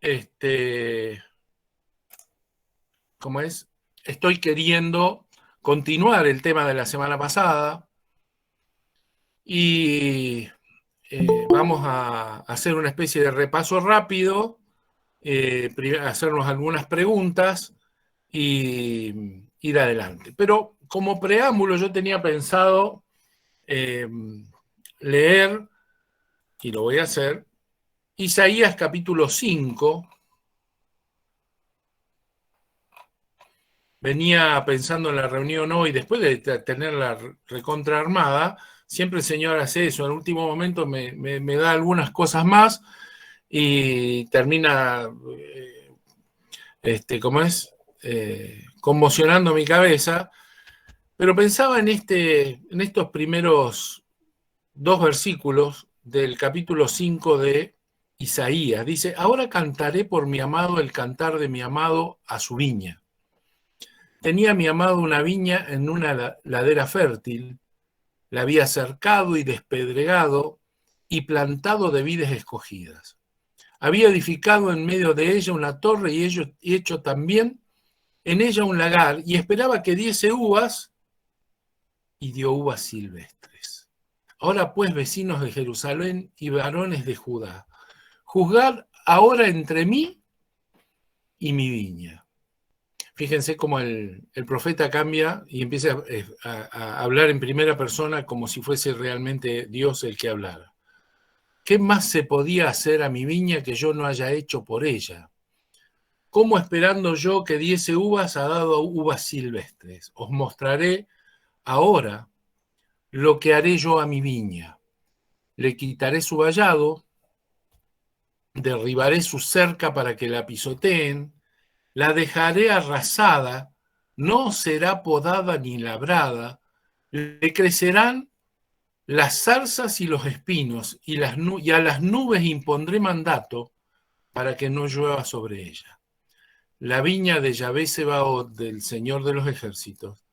este, ¿cómo es? Estoy queriendo continuar el tema de la semana pasada y vamos a hacer una especie de repaso rápido, hacernos algunas preguntas y ir adelante. Pero como preámbulo yo tenía pensado leer, y lo voy a hacer, Isaías capítulo 5. Venía pensando en la reunión hoy, después de tenerla recontra armada, siempre el Señor hace eso, en el último momento me da algunas cosas más y termina, ¿cómo es? Conmocionando mi cabeza, pero pensaba en estos primeros dos versículos del capítulo 5 de Isaías. Dice, ahora cantaré por mi amado el cantar de mi amado a su viña. Tenía mi amado una viña en una ladera fértil, la había cercado y despedregado y plantado de vides escogidas. Había edificado en medio de ella una torre y hecho también en ella un lagar, y esperaba que diese uvas, y dio uvas silvestres. Ahora pues, vecinos de Jerusalén y varones de Judá, juzgad ahora entre mí y mi viña. Fíjense cómo el profeta cambia y empieza a hablar en primera persona como si fuese realmente Dios el que hablara. ¿Qué más se podía hacer a mi viña que yo no haya hecho por ella? ¿Cómo esperando yo que diese uvas ha dado uvas silvestres? Os mostraré ahora lo que haré yo a mi viña. Le quitaré su vallado, derribaré su cerca para que la pisoteen, la dejaré arrasada, no será podada ni labrada, le crecerán las zarzas y los espinos, y a las nubes impondré mandato para que no llueva sobre ella. La viña de Yahvé Sebaot, del Señor de los ejércitos,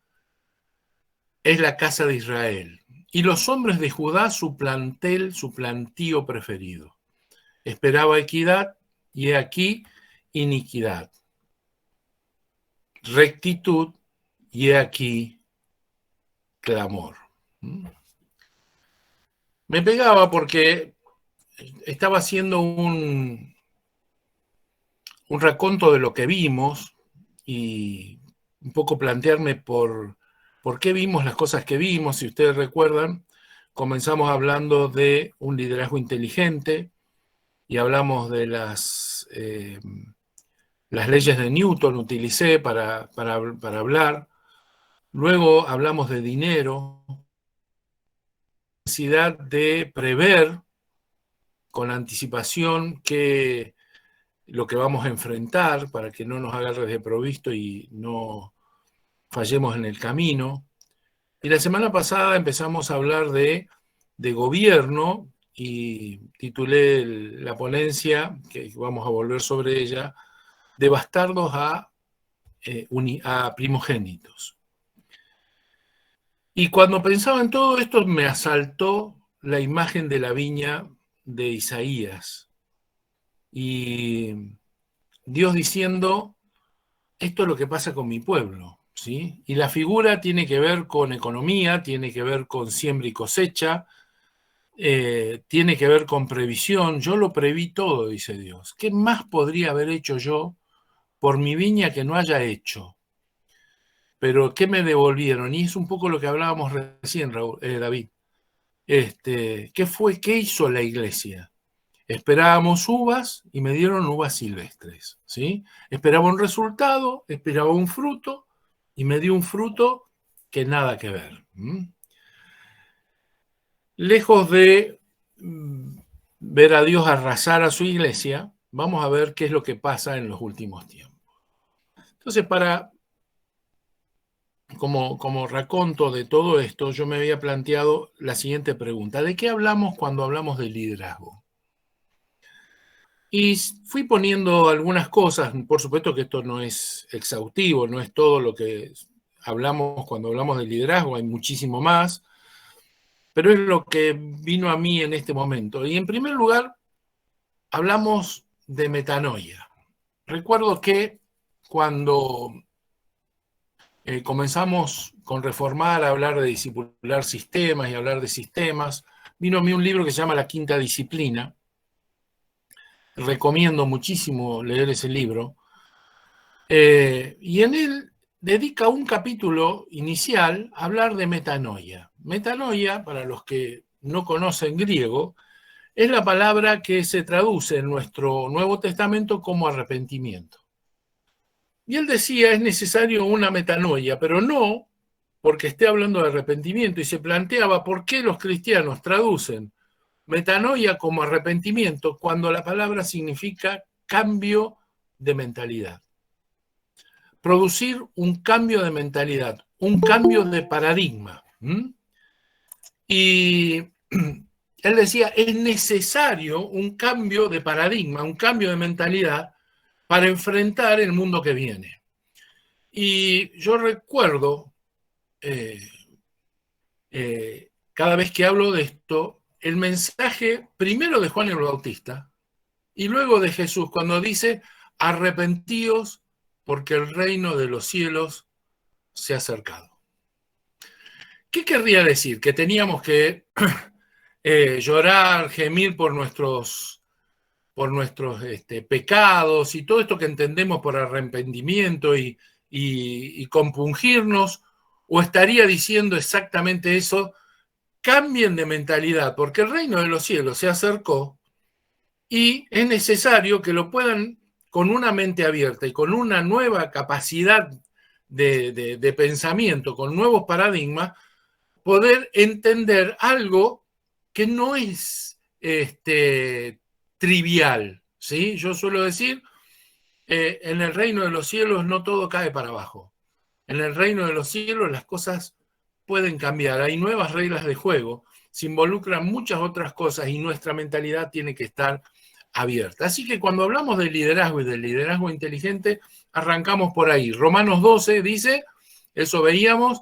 es la casa de Israel, y los hombres de Judá su plantel, su plantío preferido. Esperaba equidad, y he aquí iniquidad. Rectitud, y he aquí clamor. Me pegaba porque estaba haciendo un raconto de lo que vimos y un poco plantearme por qué vimos las cosas que vimos. Si ustedes recuerdan, comenzamos hablando de un liderazgo inteligente y hablamos de las leyes de Newton, utilicé para hablar. Luego hablamos de dinero, necesidad de prever con anticipación lo que vamos a enfrentar para que no nos agarre de provisto y no fallemos en el camino. Y la semana pasada empezamos a hablar de gobierno y titulé la ponencia, que vamos a volver sobre ella, de bastardos a primogénitos. Y cuando pensaba en todo esto me asaltó la imagen de la viña de Isaías y Dios diciendo, esto es lo que pasa con mi pueblo, ¿sí? Y la figura tiene que ver con economía, tiene que ver con siembra y cosecha, tiene que ver con previsión. Yo lo preví todo, dice Dios. ¿Qué más podría haber hecho yo por mi viña que no haya hecho? Pero ¿qué me devolvieron? Y es un poco lo que hablábamos recién, David. ¿Qué hizo la iglesia? Esperábamos uvas y me dieron uvas silvestres, ¿sí? Esperaba un resultado, esperaba un fruto y me dio un fruto que nada que ver. Lejos de ver a Dios arrasar a su iglesia, vamos a ver qué es lo que pasa en los últimos tiempos. Entonces, como raconto de todo esto, yo me había planteado la siguiente pregunta. ¿De qué hablamos cuando hablamos de liderazgo? Y fui poniendo algunas cosas, por supuesto que esto no es exhaustivo, no es todo lo que hablamos cuando hablamos de liderazgo, hay muchísimo más, pero es lo que vino a mí en este momento. Y en primer lugar, hablamos de metanoia. Recuerdo que cuando comenzamos con Reformar a hablar de discipular sistemas y hablar de sistemas, vino a mí un libro que se llama La Quinta Disciplina. Recomiendo muchísimo leer ese libro. Y en él dedica un capítulo inicial a hablar de metanoia. Metanoia, para los que no conocen griego, es la palabra que se traduce en nuestro Nuevo Testamento como arrepentimiento. Y él decía, es necesario una metanoia, pero no porque esté hablando de arrepentimiento, y se planteaba por qué los cristianos traducen metanoia como arrepentimiento cuando la palabra significa cambio de mentalidad. Producir un cambio de mentalidad, un cambio de paradigma. Y él decía, es necesario un cambio de paradigma, un cambio de mentalidad para enfrentar el mundo que viene. Y yo recuerdo, cada vez que hablo de esto, el mensaje primero de Juan el Bautista y luego de Jesús, cuando dice, arrepentíos porque el reino de los cielos se ha acercado. ¿Qué querría decir? Que teníamos que llorar, gemir por nuestros pecados y todo esto que entendemos por arrepentimiento y compungirnos, o estaría diciendo exactamente eso, cambien de mentalidad, porque el reino de los cielos se acercó y es necesario que lo puedan, con una mente abierta y con una nueva capacidad de pensamiento, con nuevos paradigmas, poder entender algo que no es trivial, ¿sí? Yo suelo decir, en el reino de los cielos no todo cae para abajo. En el reino de los cielos las cosas pueden cambiar, hay nuevas reglas de juego, se involucran muchas otras cosas y nuestra mentalidad tiene que estar abierta. Así que cuando hablamos de liderazgo y del liderazgo inteligente, arrancamos por ahí. Romanos 12 dice, eso veíamos,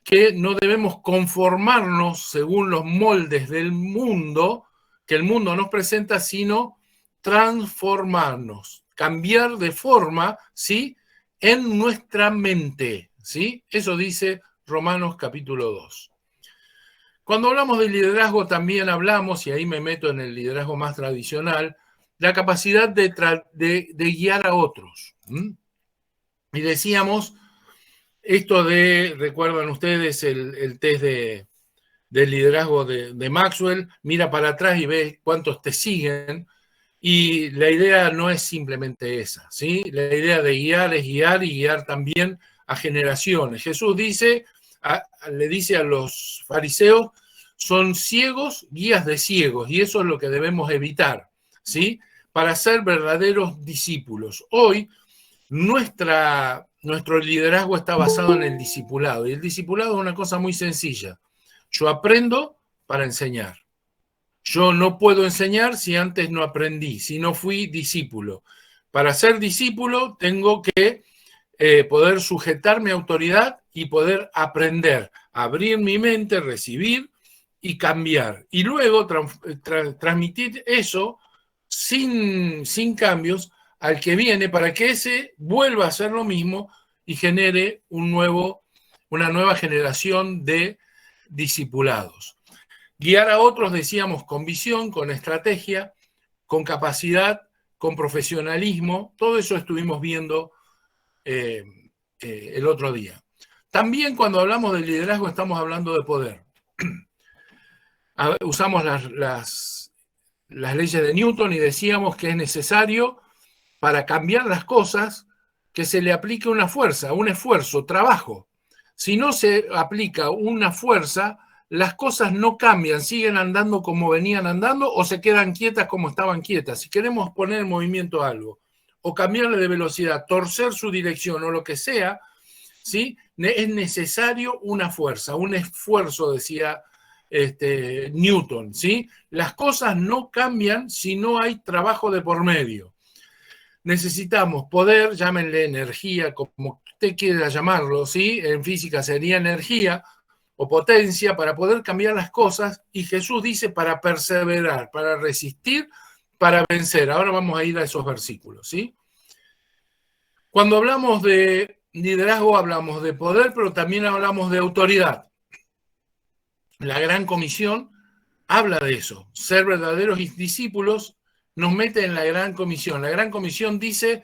que no debemos conformarnos según los moldes del mundo, que el mundo nos presenta, sino transformarnos, cambiar de forma, ¿sí?, en nuestra mente, ¿sí? Eso dice Romanos capítulo 2. Cuando hablamos de liderazgo también hablamos, y ahí me meto en el liderazgo más tradicional, la capacidad de guiar a otros. Y decíamos, esto recuerdan ustedes el test del liderazgo de Maxwell, mira para atrás y ve cuántos te siguen, y la idea no es simplemente esa, ¿sí? La idea de guiar es guiar y guiar también a generaciones. Jesús le dice a los fariseos, son ciegos, guías de ciegos, y eso es lo que debemos evitar, ¿sí?, para ser verdaderos discípulos. Hoy, nuestro liderazgo está basado en el discipulado, y el discipulado es una cosa muy sencilla. Yo aprendo para enseñar. Yo no puedo enseñar si antes no aprendí, si no fui discípulo. Para ser discípulo tengo que poder sujetar mi autoridad y poder aprender, abrir mi mente, recibir y cambiar. Y luego transmitir eso sin cambios al que viene para que ese vuelva a hacer lo mismo y genere una nueva generación de discipulados. Guiar a otros, decíamos, con visión, con estrategia, con capacidad, con profesionalismo. Todo eso estuvimos viendo el otro día. También cuando hablamos de liderazgo estamos hablando de poder. Usamos las leyes de Newton y decíamos que es necesario, para cambiar las cosas, que se le aplique una fuerza, un esfuerzo, trabajo. Si no se aplica una fuerza, las cosas no cambian, siguen andando como venían andando o se quedan quietas como estaban quietas. Si queremos poner en movimiento algo o cambiarle de velocidad, torcer su dirección o lo que sea, ¿sí?, es necesario una fuerza, un esfuerzo, decía Newton, ¿sí? Las cosas no cambian si no hay trabajo de por medio. Necesitamos poder, llámenle energía, como usted quiera llamarlo, ¿sí? En física sería energía o potencia para poder cambiar las cosas, y Jesús dice para perseverar, para resistir, para vencer. Ahora vamos a ir a esos versículos, ¿sí? Cuando hablamos de liderazgo, hablamos de poder, pero también hablamos de autoridad. La Gran Comisión habla de eso. Ser verdaderos discípulos nos mete en la Gran Comisión. La Gran Comisión dice,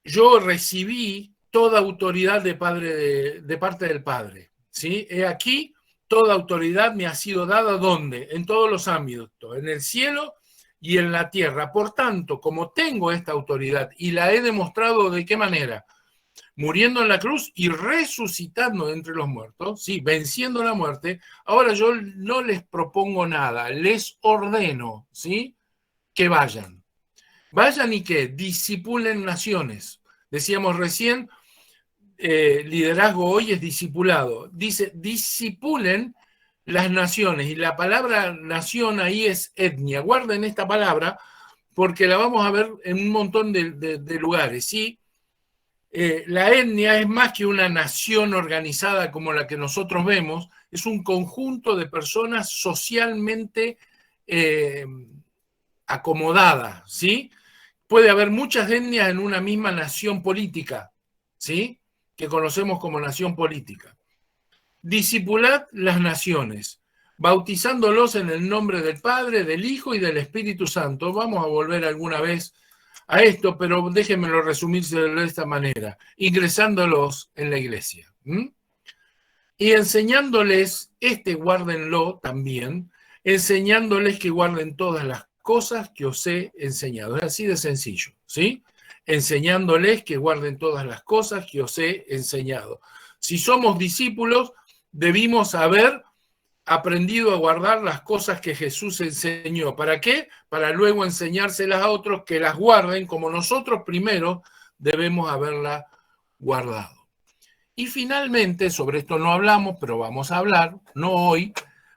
yo recibí toda autoridad de parte del Padre. ¿Sí? He aquí, toda autoridad me ha sido dada, ¿dónde? En todos los ámbitos, en el cielo y en la tierra. Por tanto, como tengo esta autoridad y la he demostrado, ¿de qué manera? Muriendo en la cruz y resucitando de entre los muertos, ¿sí? Venciendo la muerte. Ahora yo no les propongo nada, les ordeno, ¿sí? Que vayan. Vayan y que discipulen naciones. Decíamos recién, liderazgo hoy es discipulado. Dice, discipulen las naciones. Y la palabra nación ahí es etnia. Guarden esta palabra porque la vamos a ver en un montón de lugares. ¿Sí? La etnia es más que una nación organizada como la que nosotros vemos. Es un conjunto de personas socialmente acomodadas. ¿Sí? Puede haber muchas etnias en una misma nación política, ¿sí? Que conocemos como nación política. Discipulad las naciones, bautizándolos en el nombre del Padre, del Hijo y del Espíritu Santo. Vamos a volver alguna vez a esto, pero déjenmelo resumirse de esta manera, ingresándolos en la iglesia. Y enseñándoles, guárdenlo también, enseñándoles que guarden todas las cosas que os he enseñado. Es así de sencillo, ¿sí? Enseñándoles que guarden todas las cosas que os he enseñado. Si somos discípulos, debimos haber aprendido a guardar las cosas que Jesús enseñó. ¿Para qué? Para luego enseñárselas a otros que las guarden como nosotros primero debemos haberlas guardado. Y finalmente, sobre esto no hablamos, pero vamos a hablar, no hoy,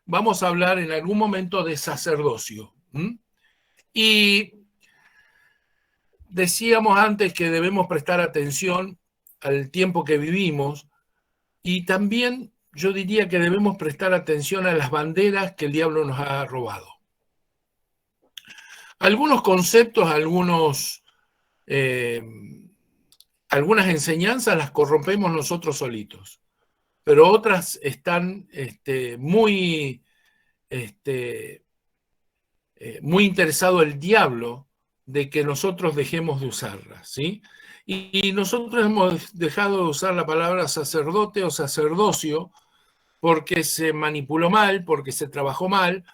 vamos a hablar en algún momento de sacerdocio. Y decíamos antes que debemos prestar atención al tiempo que vivimos y también yo diría que debemos prestar atención a las banderas que el diablo nos ha robado. Algunos conceptos, algunas enseñanzas las corrompemos nosotros solitos, pero otras están muy interesado el diablo de que nosotros dejemos de usarlas, ¿sí? Y nosotros hemos dejado de usar la palabra sacerdote o sacerdocio porque se manipuló mal, porque se trabajó mal,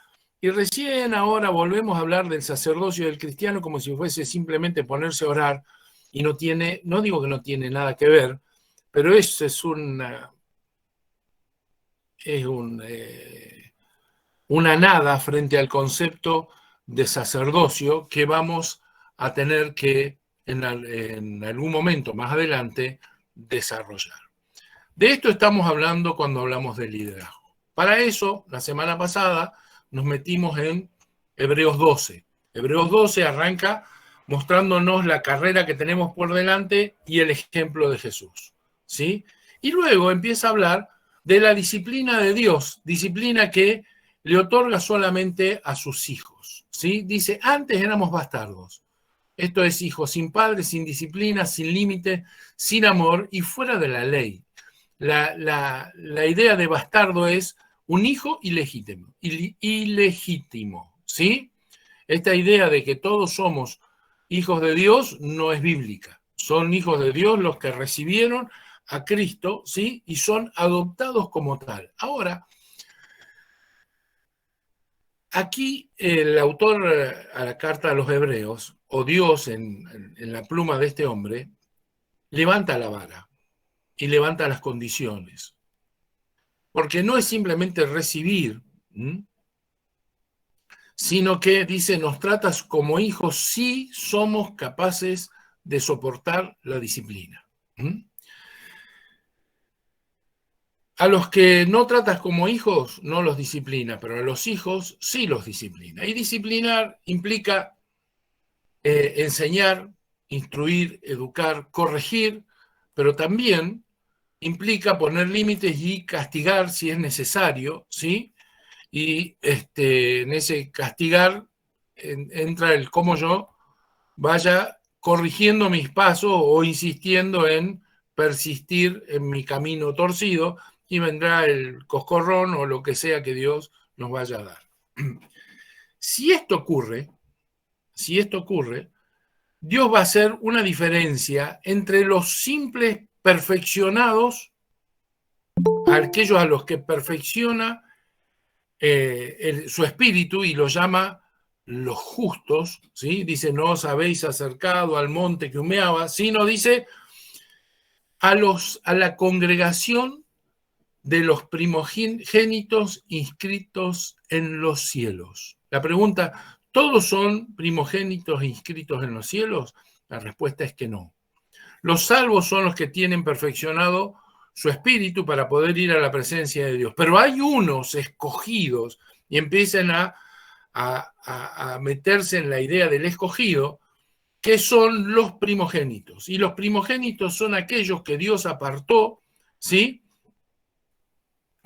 y recién ahora volvemos a hablar del sacerdocio del cristiano como si fuese simplemente ponerse a orar, y no digo que no tiene nada que ver, pero eso es una nada frente al concepto de sacerdocio que vamos a tener que en algún momento más adelante desarrollar. De esto estamos hablando cuando hablamos de liderazgo. Para eso, la semana pasada nos metimos en Hebreos 12. Hebreos 12 arranca mostrándonos la carrera que tenemos por delante y el ejemplo de Jesús, ¿sí? Y luego empieza a hablar de la disciplina de Dios, disciplina que le otorga solamente a sus hijos, ¿sí? Dice, antes éramos bastardos. Esto es, hijos sin padre, sin disciplina, sin límite, sin amor y fuera de la ley. La idea de bastardo es un hijo ilegítimo, ¿sí? Esta idea de que todos somos hijos de Dios no es bíblica. Son hijos de Dios los que recibieron a Cristo, ¿sí? Y son adoptados como tal. Ahora, aquí el autor a la carta a los hebreos, o Dios en la pluma de este hombre, levanta la vara y levanta las condiciones. Porque no es simplemente recibir, sino que dice, nos tratas como hijos si somos capaces de soportar la disciplina. A los que no tratas como hijos no los disciplina, pero a los hijos sí los disciplina. Y disciplinar implica enseñar, instruir, educar, corregir, pero también implica poner límites y castigar si es necesario, ¿sí? Y en ese castigar entra el cómo yo vaya corrigiendo mis pasos o insistiendo en persistir en mi camino torcido, y vendrá el coscorrón o lo que sea que Dios nos vaya a dar. Si esto ocurre, Dios va a hacer una diferencia entre los simples perfeccionados, aquellos a los que perfecciona su espíritu y lo llama los justos, ¿sí? Dice, no os habéis acercado al monte que humeaba, sino dice a la congregación de los primogénitos inscritos en los cielos. La pregunta, ¿todos son primogénitos inscritos en los cielos? La respuesta es que no. Los salvos son los que tienen perfeccionado su espíritu para poder ir a la presencia de Dios. Pero hay unos escogidos, y empiezan a meterse en la idea del escogido, que son los primogénitos. Y los primogénitos son aquellos que Dios apartó, ¿sí?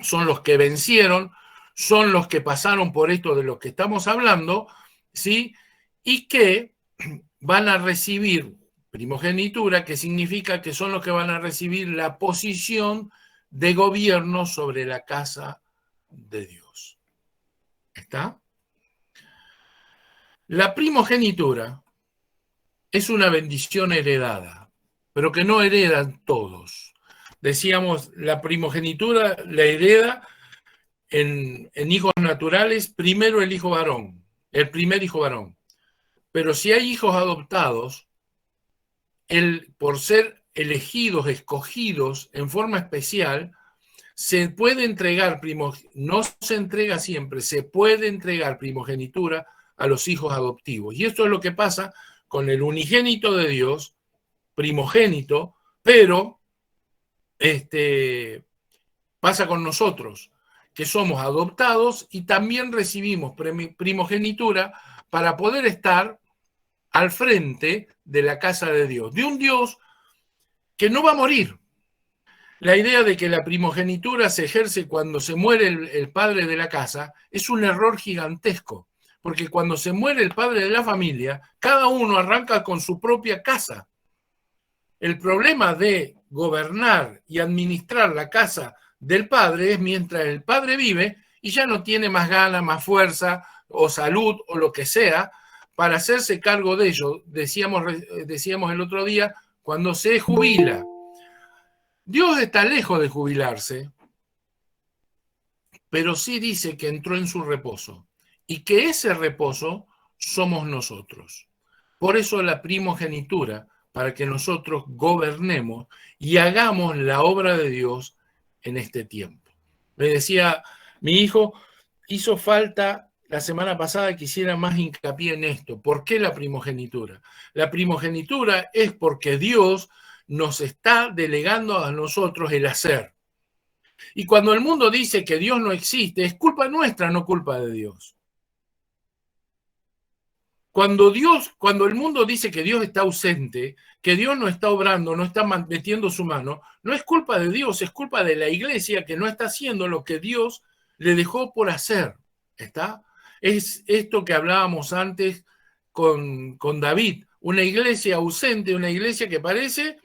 Son los que vencieron, son los que pasaron por esto de lo que estamos hablando, ¿sí? Y que van a recibir primogenitura, que significa que son los que van a recibir la posición de gobierno sobre la casa de Dios. ¿Está? La primogenitura es una bendición heredada, pero que no heredan todos. Decíamos, la primogenitura la hereda en hijos naturales, primero el hijo varón, el primer hijo varón. Pero si hay hijos adoptados, por ser elegidos, escogidos en forma especial, se puede entregar, no se entrega siempre, se puede entregar primogenitura a los hijos adoptivos. Y esto es lo que pasa con el unigénito de Dios, primogénito, pero pasa con nosotros, que somos adoptados y también recibimos primogenitura para poder estar al frente de la casa de Dios, de un Dios que no va a morir. La idea de que la primogenitura se ejerce cuando se muere el padre de la casa es un error gigantesco, porque cuando se muere el padre de la familia, cada uno arranca con su propia casa. El problema de gobernar y administrar la casa del padre es mientras el padre vive y ya no tiene más ganas, más fuerza o salud o lo que sea para hacerse cargo de ello. Decíamos el otro día, cuando se jubila. Dios está lejos de jubilarse, pero sí dice que entró en su reposo y que ese reposo somos nosotros. Por eso la primogenitura, para que nosotros gobernemos y hagamos la obra de Dios en este tiempo. Me decía mi hijo, hizo falta la semana pasada que hiciera más hincapié en esto. ¿Por qué la primogenitura? La primogenitura es porque Dios nos está delegando a nosotros el hacer. Y cuando el mundo dice que Dios no existe, es culpa nuestra, no culpa de Dios. Cuando el mundo dice que Dios está ausente, que Dios no está obrando, no está metiendo su mano, no es culpa de Dios, es culpa de la iglesia que no está haciendo lo que Dios le dejó por hacer. ¿Está? Es esto que hablábamos antes con David, una iglesia ausente, una iglesia que parece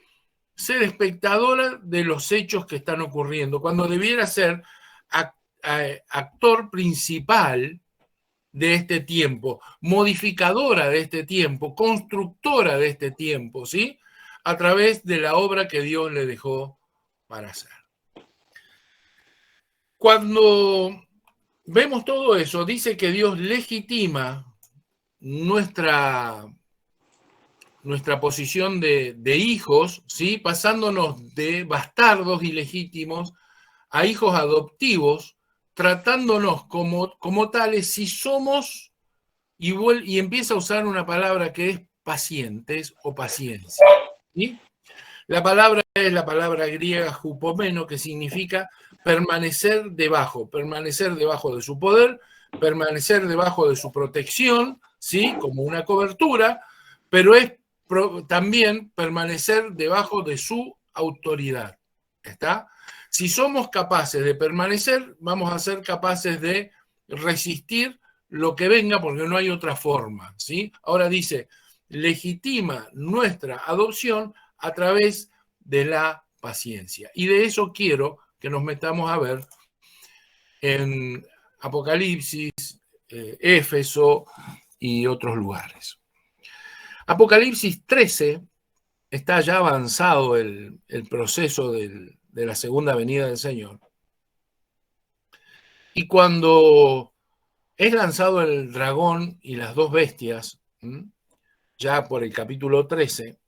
ser espectadora de los hechos que están ocurriendo, cuando debiera ser actor principal de este tiempo, modificadora de este tiempo, constructora de este tiempo, ¿sí? A través de la obra que Dios le dejó para hacer. Cuando vemos todo eso, dice que Dios legitima nuestra posición de hijos, ¿sí? Pasándonos de bastardos ilegítimos a hijos adoptivos, tratándonos como tales si somos, y empieza a usar una palabra que es pacientes o paciencia. ¿Sí? La palabra es la palabra griega hupomeno, que significa permanecer debajo de su poder, permanecer debajo de su protección, ¿sí? Como una cobertura, pero es también permanecer debajo de su autoridad. ¿Está? Si somos capaces de permanecer, vamos a ser capaces de resistir lo que venga porque no hay otra forma, ¿sí? Ahora dice, legitima nuestra adopción a través de la paciencia. Y de eso quiero que nos metamos a ver en Apocalipsis, Éfeso y otros lugares. Apocalipsis 13 está ya avanzado el proceso de la segunda venida del Señor. Y cuando es lanzado el dragón y las dos bestias, ya por el capítulo 13,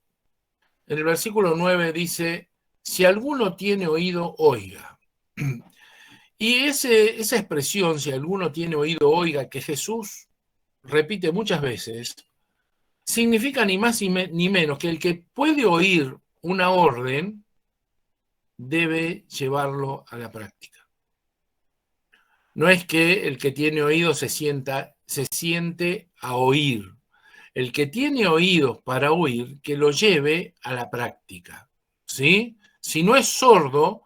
en el versículo 9 dice, si alguno tiene oído, oiga. Y esa expresión, si alguno tiene oído, oiga, que Jesús repite muchas veces, significa ni más ni menos que el que puede oír una orden debe llevarlo a la práctica. No es que el que tiene oído se siente a oír. El que tiene oídos para oír, que lo lleve a la práctica, ¿sí? Si no es sordo,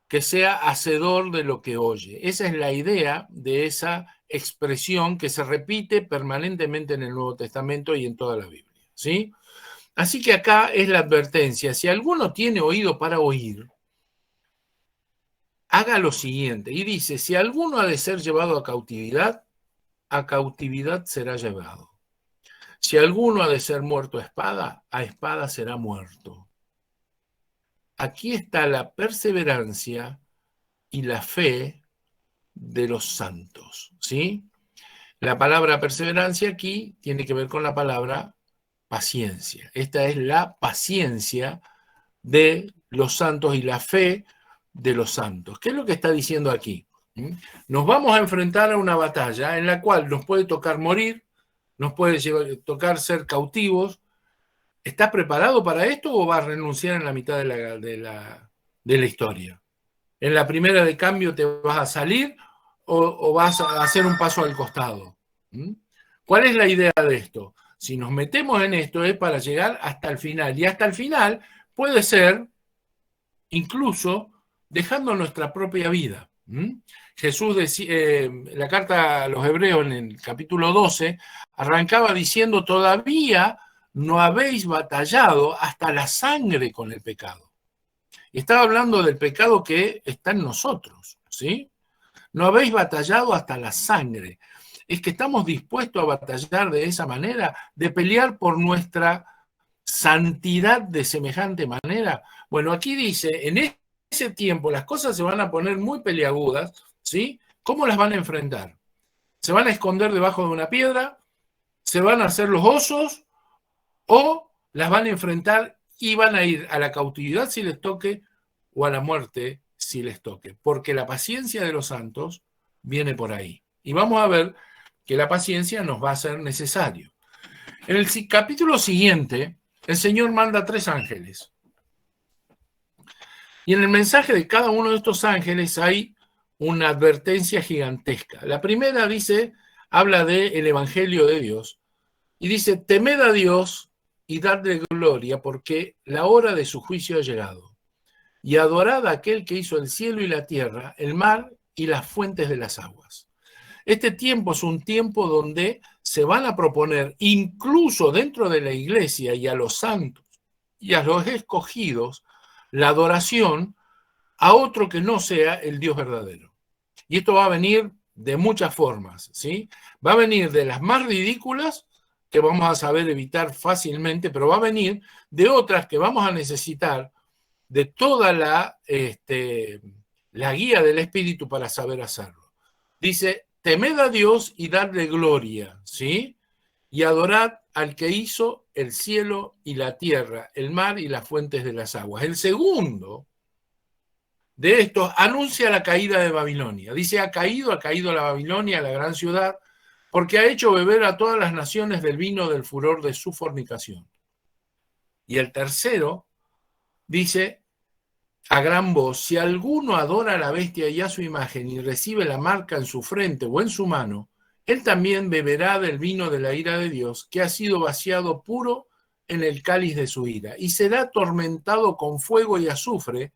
que sea hacedor de lo que oye. Esa es la idea de esa expresión que se repite permanentemente en el Nuevo Testamento y en toda la Biblia, ¿sí? Así que acá es la advertencia. Si alguno tiene oído para oír, haga lo siguiente. Y dice, si alguno ha de ser llevado a cautividad será llevado. Si alguno ha de ser muerto a espada será muerto. Aquí está la perseverancia y la fe de los santos, ¿sí? La palabra perseverancia aquí tiene que ver con la palabra paciencia. Esta es la paciencia de los santos y la fe de los santos. ¿Qué es lo que está diciendo aquí? Nos vamos a enfrentar a una batalla en la cual nos puede tocar morir, nos puede tocar ser cautivos. ¿Estás preparado para esto o vas a renunciar en la mitad de la historia? ¿En la primera de cambio te vas a salir o vas a hacer un paso al costado? ¿Cuál es la idea de esto? Si nos metemos en esto es para llegar hasta el final. Y hasta el final puede ser incluso dejando nuestra propia vida. Jesús decía, la carta a los Hebreos en el capítulo 12 arrancaba diciendo, todavía no habéis batallado hasta la sangre con el pecado. Y estaba hablando del pecado que está en nosotros, ¿sí? No habéis batallado hasta la sangre. Es que estamos dispuestos a batallar de esa manera, de pelear por nuestra santidad de semejante manera. Bueno, aquí dice, en ese tiempo las cosas se van a poner muy peliagudas, ¿sí? ¿Cómo las van a enfrentar? ¿Se van a esconder debajo de una piedra? ¿Se van a hacer los osos? ¿O las van a enfrentar y van a ir a la cautividad si les toque o a la muerte si les toque? Porque la paciencia de los santos viene por ahí. Y vamos a ver que la paciencia nos va a ser necesario. En el capítulo siguiente, el Señor manda 3 ángeles. Y en el mensaje de cada uno de estos ángeles hay una advertencia gigantesca. La primera habla del Evangelio de Dios y dice, temed a Dios y dadle gloria porque la hora de su juicio ha llegado. Y adorad a aquel que hizo el cielo y la tierra, el mar y las fuentes de las aguas. Este tiempo es un tiempo donde se van a proponer, incluso dentro de la iglesia y a los santos y a los escogidos, la adoración a otro que no sea el Dios verdadero. Y esto va a venir de muchas formas, ¿sí? Va a venir de las más ridículas, que vamos a saber evitar fácilmente, pero va a venir de otras que vamos a necesitar de toda la guía del Espíritu para saber hacerlo. Dice, temed a Dios y dadle gloria, ¿sí? Y adorad al que hizo el cielo y la tierra, el mar y las fuentes de las aguas. El segundo de estos anuncia la caída de Babilonia. Dice, ha caído la Babilonia, la gran ciudad, porque ha hecho beber a todas las naciones del vino del furor de su fornicación. Y el tercero dice, a gran voz, si alguno adora a la bestia y a su imagen y recibe la marca en su frente o en su mano, él también beberá del vino de la ira de Dios, que ha sido vaciado puro en el cáliz de su ira, y será atormentado con fuego y azufre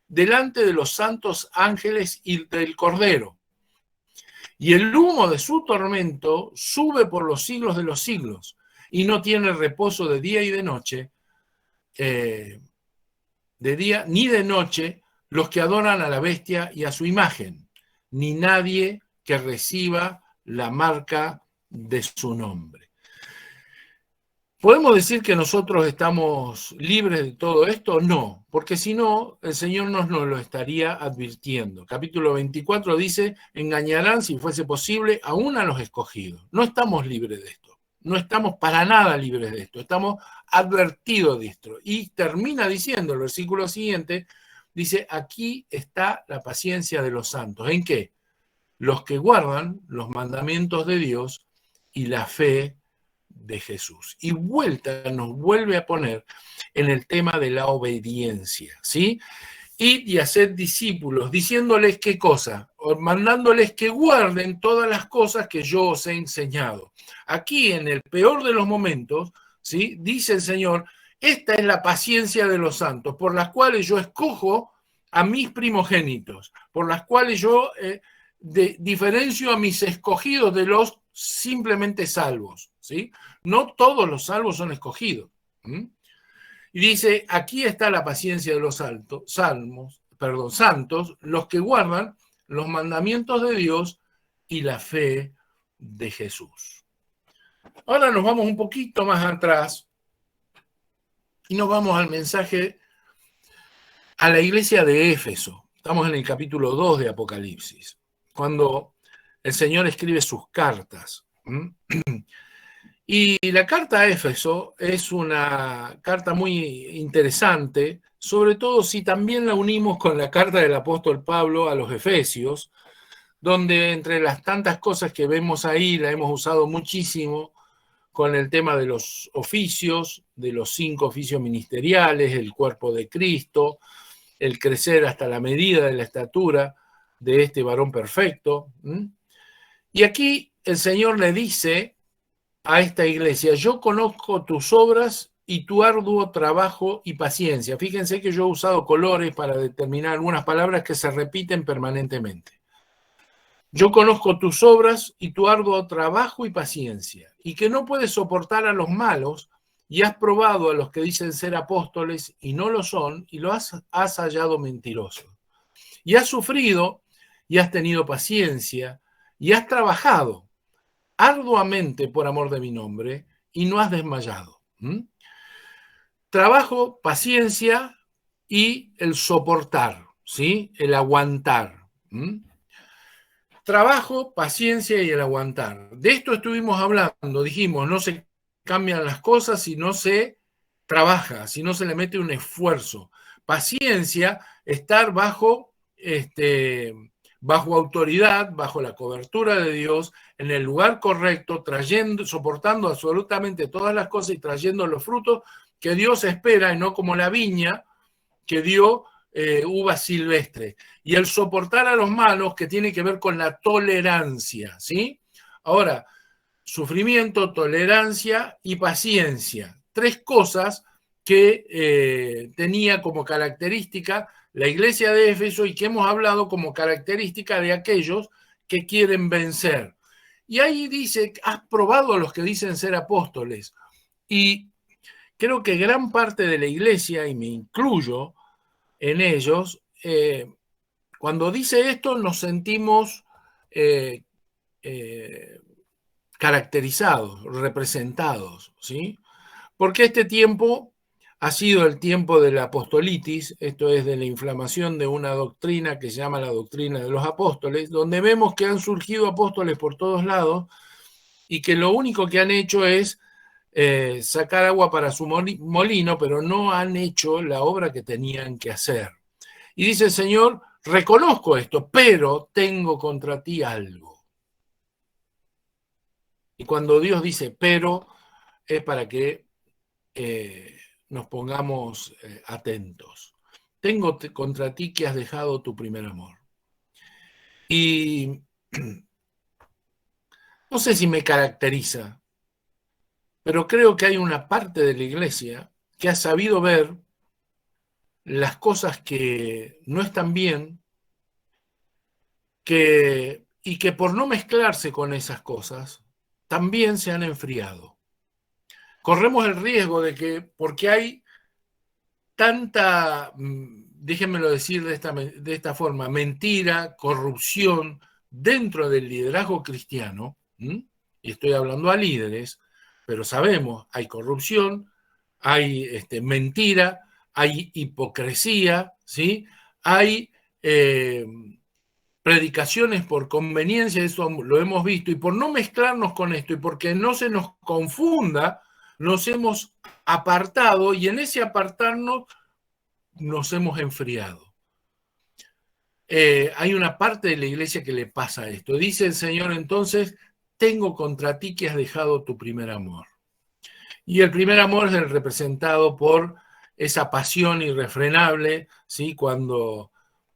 delante de los santos ángeles y del Cordero. y el humo de su tormento sube por los siglos de los siglos, y no tiene reposo de día y de noche, de día ni de noche, los que adoran a la bestia y a su imagen, ni nadie que reciba la marca de su nombre. ¿Podemos decir que nosotros estamos libres de todo esto? No, porque si no, el Señor nos lo estaría advirtiendo. Capítulo 24 dice, engañarán, si fuese posible, aún a los escogidos. No estamos libres de esto, no estamos para nada libres de esto, estamos advertidos de esto. Y termina diciendo el versículo siguiente, dice, aquí está la paciencia de los santos. ¿En qué? Los que guardan los mandamientos de Dios y la fe de Jesús. Y nos vuelve a poner en el tema de la obediencia, ¿sí? Y hacer discípulos, diciéndoles qué cosa, o mandándoles que guarden todas las cosas que yo os he enseñado. Aquí, en el peor de los momentos, ¿sí? Dice el Señor, esta es la paciencia de los santos, por las cuales yo escojo a mis primogénitos, por las cuales yo diferencio a mis escogidos de los simplemente salvos, ¿sí? No todos los salvos son escogidos. Y dice, aquí está la paciencia de los santos, los que guardan los mandamientos de Dios y la fe de Jesús. Ahora nos vamos un poquito más atrás y nos vamos al mensaje a la iglesia de Éfeso. Estamos en el capítulo 2 de Apocalipsis, cuando el Señor escribe sus cartas. Y la carta a Éfeso es una carta muy interesante, sobre todo si también la unimos con la carta del apóstol Pablo a los Efesios, donde entre las tantas cosas que vemos ahí, la hemos usado muchísimo con el tema de los oficios, de los 5 oficios ministeriales, el cuerpo de Cristo, el crecer hasta la medida de la estatura de este varón perfecto. Y aquí el Señor le dice a esta iglesia, yo conozco tus obras y tu arduo trabajo y paciencia. Fíjense que yo he usado colores para determinar algunas palabras que se repiten permanentemente. Yo conozco tus obras y tu arduo trabajo y paciencia, y que no puedes soportar a los malos, y has probado a los que dicen ser apóstoles y no lo son, y lo has hallado mentiroso. Y has sufrido, y has tenido paciencia, y has trabajado arduamente por amor de mi nombre, y no has desmayado. Trabajo, paciencia y el soportar, ¿sí? El aguantar. Trabajo, paciencia y el aguantar. De esto estuvimos hablando, dijimos, no se cambian las cosas si no se trabaja, si no se le mete un esfuerzo. Paciencia, estar bajo autoridad, bajo la cobertura de Dios, en el lugar correcto, soportando absolutamente todas las cosas y trayendo los frutos que Dios espera, y no como la viña que dio uva silvestre. Y el soportar a los malos, que tiene que ver con la tolerancia, ¿sí? Ahora, sufrimiento, tolerancia y paciencia. 3 cosas que tenía como característica la iglesia de Éfeso y que hemos hablado como característica de aquellos que quieren vencer. Y ahí dice, has probado a los que dicen ser apóstoles. Y creo que gran parte de la iglesia, y me incluyo en ellos, cuando dice esto nos sentimos caracterizados, representados, ¿sí? Porque este tiempo ha sido el tiempo de la apostolitis, esto es de la inflamación de una doctrina que se llama la doctrina de los apóstoles, donde vemos que han surgido apóstoles por todos lados y que lo único que han hecho es sacar agua para su molino, pero no han hecho la obra que tenían que hacer. Y dice el Señor, reconozco esto, pero tengo contra ti algo. Y cuando Dios dice pero, es para que nos pongamos atentos. Tengo contra ti que has dejado tu primer amor. Y no sé si me caracteriza, pero creo que hay una parte de la iglesia que ha sabido ver las cosas que no están bien, que y que por no mezclarse con esas cosas, también se han enfriado. Corremos el riesgo de que, porque hay tanta, déjenmelo decir de esta forma, mentira, corrupción dentro del liderazgo cristiano, y estoy hablando a líderes, pero sabemos, hay corrupción, hay mentira, hay hipocresía, ¿sí? Hay predicaciones por conveniencia, eso lo hemos visto, y por no mezclarnos con esto y porque no se nos confunda, nos hemos apartado y en ese apartarnos nos hemos enfriado. Hay una parte de la iglesia que le pasa esto. Dice el Señor entonces, tengo contra ti que has dejado tu primer amor. Y el primer amor es el representado por esa pasión irrefrenable, ¿sí? Cuando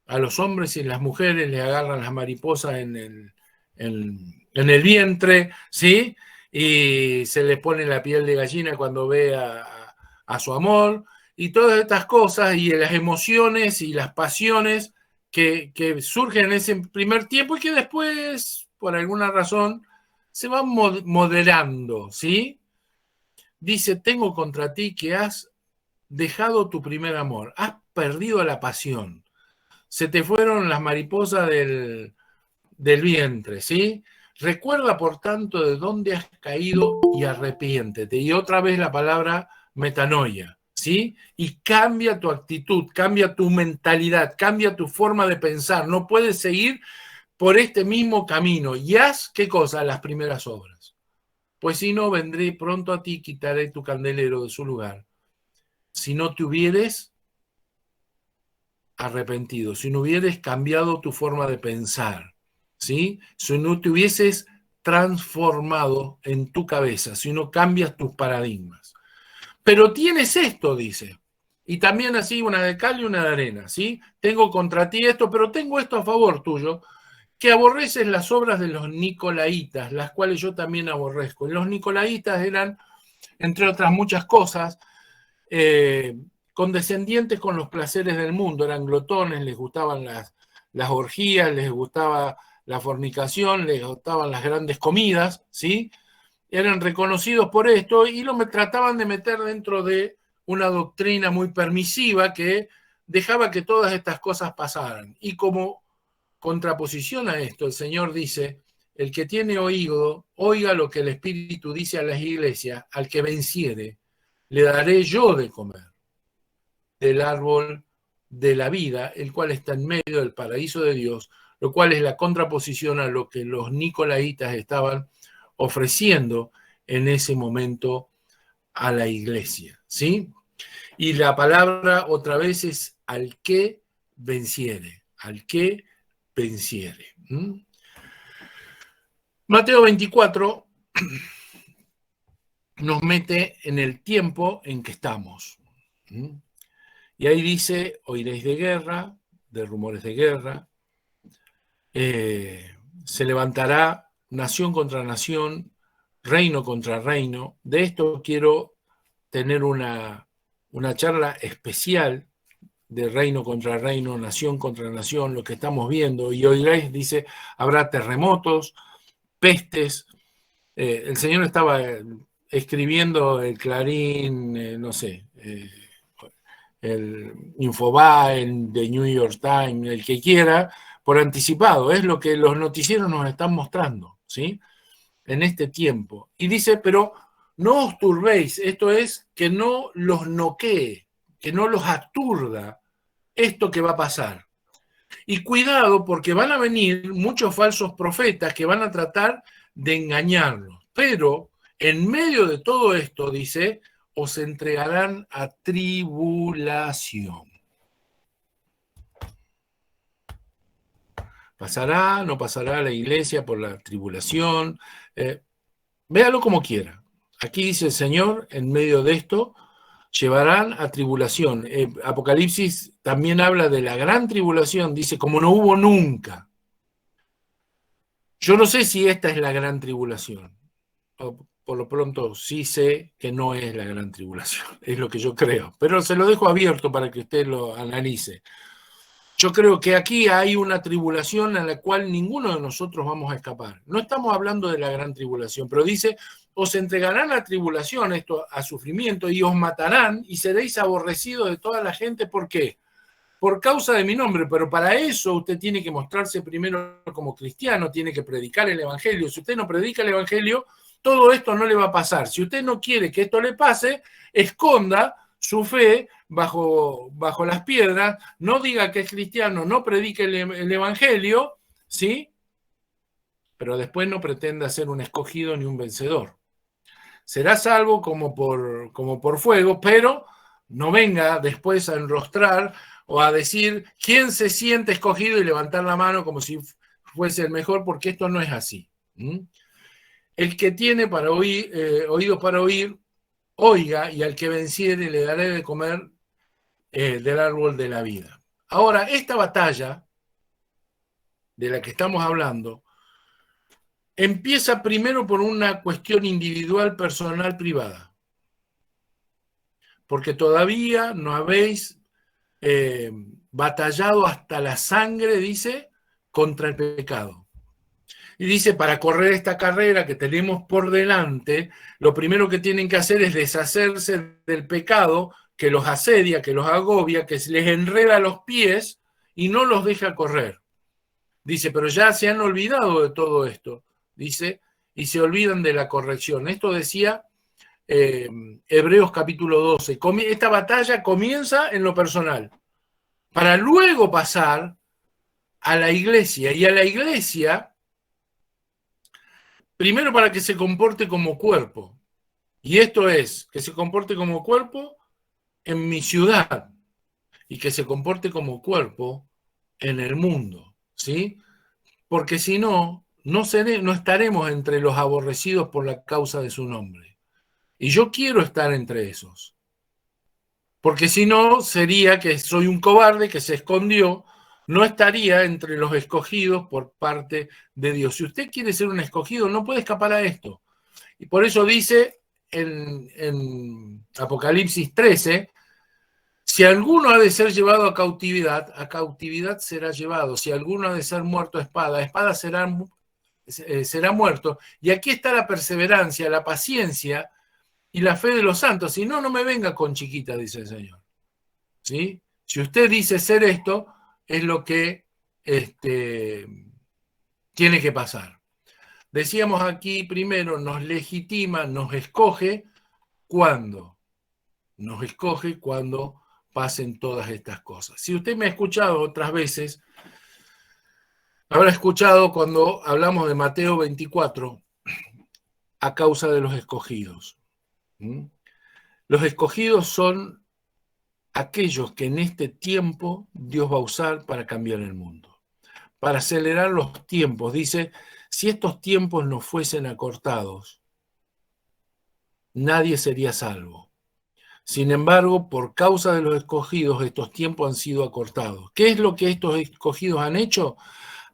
a los hombres y las mujeres le agarran las mariposas en el vientre, ¿sí? Y se les pone la piel de gallina cuando ve a su amor, y todas estas cosas, y las emociones y las pasiones que surgen en ese primer tiempo y que después, por alguna razón, se van moderando, ¿sí? Dice, tengo contra ti que has dejado tu primer amor, has perdido la pasión, se te fueron las mariposas del vientre, ¿sí? Recuerda, por tanto, de dónde has caído y arrepiéntete. Y otra vez la palabra metanoia, ¿sí? Y cambia tu actitud, cambia tu mentalidad, cambia tu forma de pensar. No puedes seguir por este mismo camino. Y haz, ¿qué cosa? Las primeras obras. Pues si no, vendré pronto a ti y quitaré tu candelero de su lugar. Si no te hubieres arrepentido, si no hubieres cambiado tu forma de pensar, ¿sí? Si no te hubieses transformado en tu cabeza, si no cambias tus paradigmas. Pero tienes esto, dice, y también así una de cal y una de arena, ¿sí? Tengo contra ti esto, pero tengo esto a favor tuyo, que aborreces las obras de los nicolaitas, las cuales yo también aborrezco. Y los nicolaitas eran, entre otras muchas cosas, condescendientes con los placeres del mundo, eran glotones, les gustaban las orgías, les gustaba la fornicación, les gustaban las grandes comidas, ¿sí? Eran reconocidos por esto y lo trataban de meter dentro de una doctrina muy permisiva que dejaba que todas estas cosas pasaran. Y como contraposición a esto, el Señor dice, el que tiene oído, oiga lo que el Espíritu dice a las iglesias, al que venciere, le daré yo de comer del árbol de la vida, el cual está en medio del paraíso de Dios, lo cual es la contraposición a lo que los nicolaitas estaban ofreciendo en ese momento a la iglesia, ¿sí? Y la palabra otra vez es al que venciere, al que venciere. Mateo 24 nos mete en el tiempo en que estamos. Y ahí dice, oiréis de guerra, de rumores de guerra, se levantará nación contra nación, reino contra reino. De esto quiero tener una charla especial de reino contra reino, nación contra nación, lo que estamos viendo. Y oiréis, dice, habrá terremotos, pestes. El Señor estaba escribiendo el Clarín, no sé, el Infobae, el The New York Times, el que quiera, por anticipado. Es lo que los noticieros nos están mostrando, ¿sí? En este tiempo. Y dice, pero no os turbéis, esto es, que no los noquee, que no los aturda esto que va a pasar. Y cuidado, porque van a venir muchos falsos profetas que van a tratar de engañarlos. Pero en medio de todo esto, dice, os entregarán a tribulación. ¿Pasará? ¿No pasará la iglesia por la tribulación? Véalo como quiera. Aquí dice el Señor, en medio de esto, llevarán a tribulación. Apocalipsis también habla de la gran tribulación, dice, como no hubo nunca. Yo no sé si esta es la gran tribulación. Por lo pronto sí sé que no es la gran tribulación, es lo que yo creo. Pero se lo dejo abierto para que usted lo analice. Yo creo que aquí hay una tribulación a la cual ninguno de nosotros vamos a escapar. No estamos hablando de la gran tribulación, pero dice, os entregarán a tribulación, esto a sufrimiento, y os matarán y seréis aborrecidos de toda la gente. ¿Por qué? Por causa de mi nombre, pero para eso usted tiene que mostrarse primero como cristiano, tiene que predicar el evangelio. Si usted no predica el evangelio, todo esto no le va a pasar. Si usted no quiere que esto le pase, esconda su fe bajo las piedras, no diga que es cristiano, no predique el evangelio, ¿sí? Pero después no pretenda ser un escogido ni un vencedor. Será salvo como por fuego, pero no venga después a enrostrar o a decir quién se siente escogido y levantar la mano como si fuese el mejor, porque esto no es así. El que tiene para oír, oídos para oír, oiga, y al que venciere le daré de comer del árbol de la vida. Ahora, esta batalla de la que estamos hablando empieza primero por una cuestión individual, personal, privada. Porque todavía no habéis batallado hasta la sangre, dice, contra el pecado. Y dice, para correr esta carrera que tenemos por delante, lo primero que tienen que hacer es deshacerse del pecado que los asedia, que los agobia, que les enreda los pies y no los deja correr. Dice, pero ya se han olvidado de todo esto, dice, y se olvidan de la corrección. Esto decía Hebreos capítulo 12. Esta batalla comienza en lo personal, para luego pasar a la iglesia, y a la iglesia primero para que se comporte como cuerpo, y esto es, que se comporte como cuerpo en mi ciudad, y que se comporte como cuerpo en el mundo, ¿sí? Porque si no, no estaremos entre los aborrecidos por la causa de su nombre. Y yo quiero estar entre esos. Porque si no, sería que soy un cobarde que se escondió, no estaría entre los escogidos por parte de Dios. Si usted quiere ser un escogido, no puede escapar a esto. Y por eso dice en Apocalipsis 13, si alguno ha de ser llevado a cautividad será llevado. Si alguno ha de ser muerto a espada será muerto. Y aquí está la perseverancia, la paciencia y la fe de los santos. Si no, no me venga con chiquita, dice el Señor. ¿Sí? Si usted dice ser esto, es lo que tiene que pasar. Decíamos aquí primero, nos legitima, nos escoge cuando. Nos escoge cuando pasen todas estas cosas. Si usted me ha escuchado otras veces, habrá escuchado cuando hablamos de Mateo 24, a causa de los escogidos. Los escogidos son aquellos que en este tiempo Dios va a usar para cambiar el mundo, para acelerar los tiempos. Dice, si estos tiempos no fuesen acortados, nadie sería salvo. Sin embargo, por causa de los escogidos, estos tiempos han sido acortados. ¿Qué es lo que estos escogidos han hecho?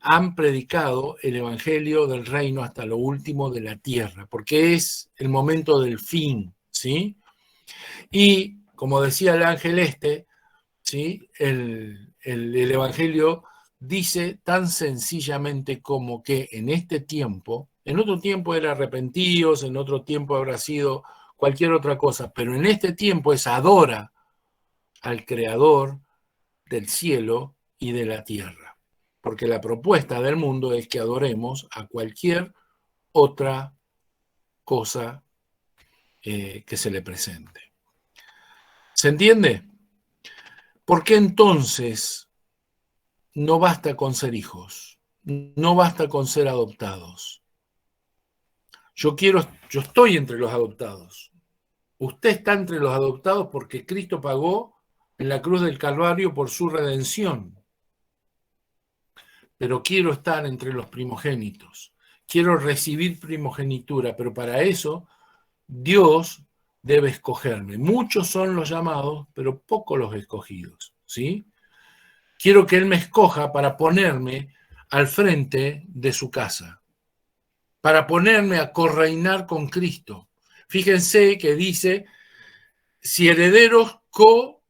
Han predicado el evangelio del reino hasta lo último de la tierra, porque es el momento del fin, ¿sí? Y, como decía el ángel ¿sí? El evangelio dice tan sencillamente como que en este tiempo, en otro tiempo era arrepentidos, en otro tiempo habrá sido cualquier otra cosa, pero en este tiempo es adora al Creador del cielo y de la tierra, porque la propuesta del mundo es que adoremos a cualquier otra cosa que se le presente. ¿Se entiende? ¿Por qué entonces no basta con ser hijos? No basta con ser adoptados. Yo estoy entre los adoptados. Usted está entre los adoptados porque Cristo pagó en la cruz del Calvario por su redención. Pero quiero estar entre los primogénitos. Quiero recibir primogenitura, pero para eso Dios debe escogerme. Muchos son los llamados, pero pocos los escogidos, ¿sí? Quiero que Él me escoja para ponerme al frente de su casa, para ponerme a correinar con Cristo. Fíjense que dice, si herederos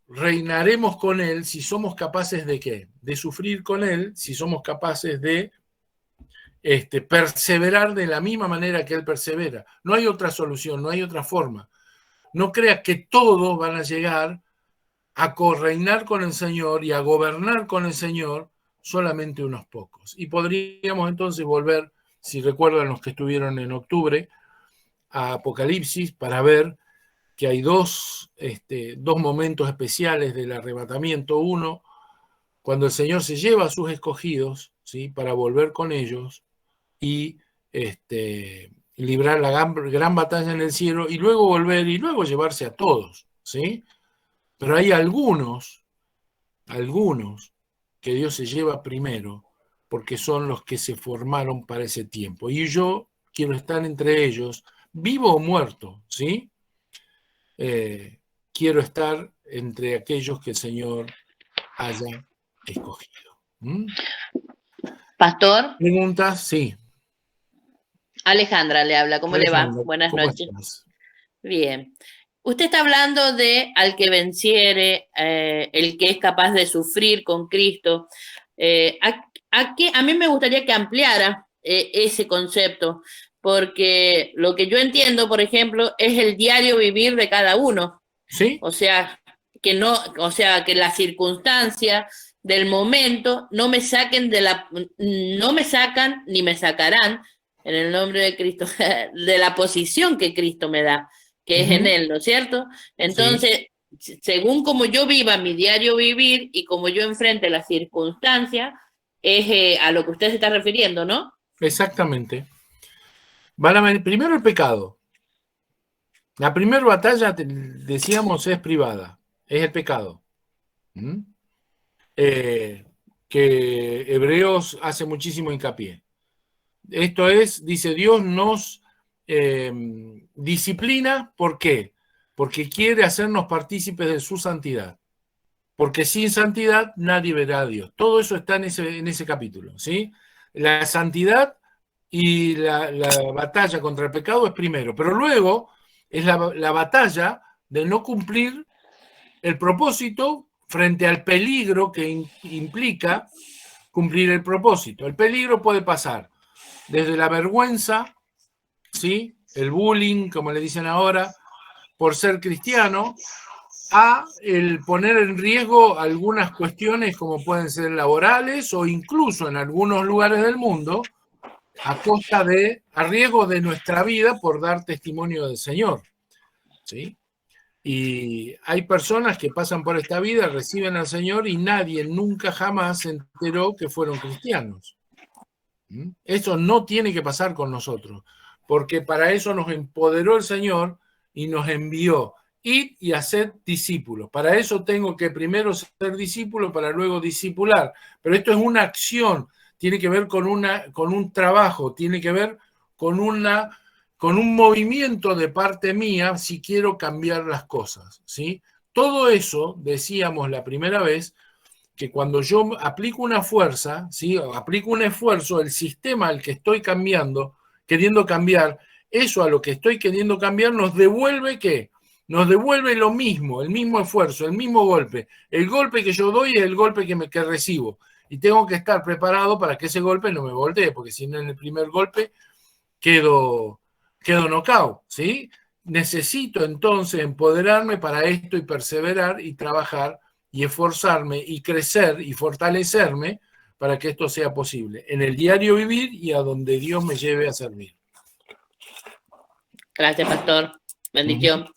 reinaremos con Él si somos capaces de ¿qué? De sufrir con Él, si somos capaces de perseverar de la misma manera que Él persevera. No hay otra solución, no hay otra forma. No creas que todos van a llegar a correinar con el Señor y a gobernar con el Señor solamente unos pocos. Y podríamos entonces volver, si recuerdan los que estuvieron en octubre, a Apocalipsis para ver que hay dos momentos especiales del arrebatamiento. Uno, cuando el Señor se lleva a sus escogidos, ¿sí? Para volver con ellos y librar la gran batalla en el cielo y luego volver y luego llevarse a todos, ¿sí? Pero hay algunos que Dios se lleva primero porque son los que se formaron para ese tiempo. Y yo quiero estar entre ellos, vivo o muerto, ¿sí? Quiero estar entre aquellos que el Señor haya escogido. Pastor. ¿Preguntas? Sí. Alejandra le habla. ¿Cómo le va? Alejandra, Buenas ¿cómo noches. estás? Bien. Usted está hablando de al que venciere, el que es capaz de sufrir con Cristo. A mí me gustaría que ampliara ese concepto, porque lo que yo entiendo, por ejemplo, es el diario vivir de cada uno. ¿Sí? O sea, que las circunstancias del momento no me sacan ni me sacarán, en el nombre de Cristo, de la posición que Cristo me da, que es en Él, ¿no es cierto? Entonces, sí, según como yo viva mi diario vivir y como yo enfrente las circunstancias, es a lo que usted se está refiriendo, ¿no? Exactamente. Primero el pecado. La primera batalla, decíamos, es privada, es el pecado. Que Hebreos hace muchísimo hincapié. Esto es, dice Dios, nos disciplina, ¿por qué? Porque quiere hacernos partícipes de su santidad. Porque sin santidad nadie verá a Dios. Todo eso está en ese capítulo, ¿sí? La santidad y la batalla contra el pecado es primero, pero luego es la batalla de no cumplir el propósito frente al peligro que implica cumplir el propósito. El peligro puede pasar desde la vergüenza, ¿sí? El bullying, como le dicen ahora, por ser cristiano, a el poner en riesgo algunas cuestiones como pueden ser laborales o incluso en algunos lugares del mundo a riesgo de nuestra vida por dar testimonio del Señor, ¿sí? Y hay personas que pasan por esta vida, reciben al Señor y nadie nunca jamás se enteró que fueron cristianos. Eso no tiene que pasar con nosotros, porque para eso nos empoderó el Señor y nos envió. Ir y hacer discípulos. Para eso tengo que primero ser discípulo para luego discipular. Pero esto es una acción, tiene que ver con un trabajo, tiene que ver con un movimiento de parte mía si quiero cambiar las cosas, ¿sí? Todo eso, decíamos la primera vez, que cuando yo aplico una fuerza, ¿sí? O aplico un esfuerzo, el sistema al que estoy queriendo cambiar, eso a lo que estoy queriendo cambiar nos devuelve ¿qué? Nos devuelve lo mismo, el mismo esfuerzo, el mismo golpe. El golpe que yo doy es el golpe que recibo. Y tengo que estar preparado para que ese golpe no me voltee, porque si no en el primer golpe quedo knockout, ¿sí? Necesito entonces empoderarme para esto y perseverar y trabajar y esforzarme y crecer y fortalecerme para que esto sea posible, en el diario vivir y a donde Dios me lleve a servir. Gracias, pastor. Bendición.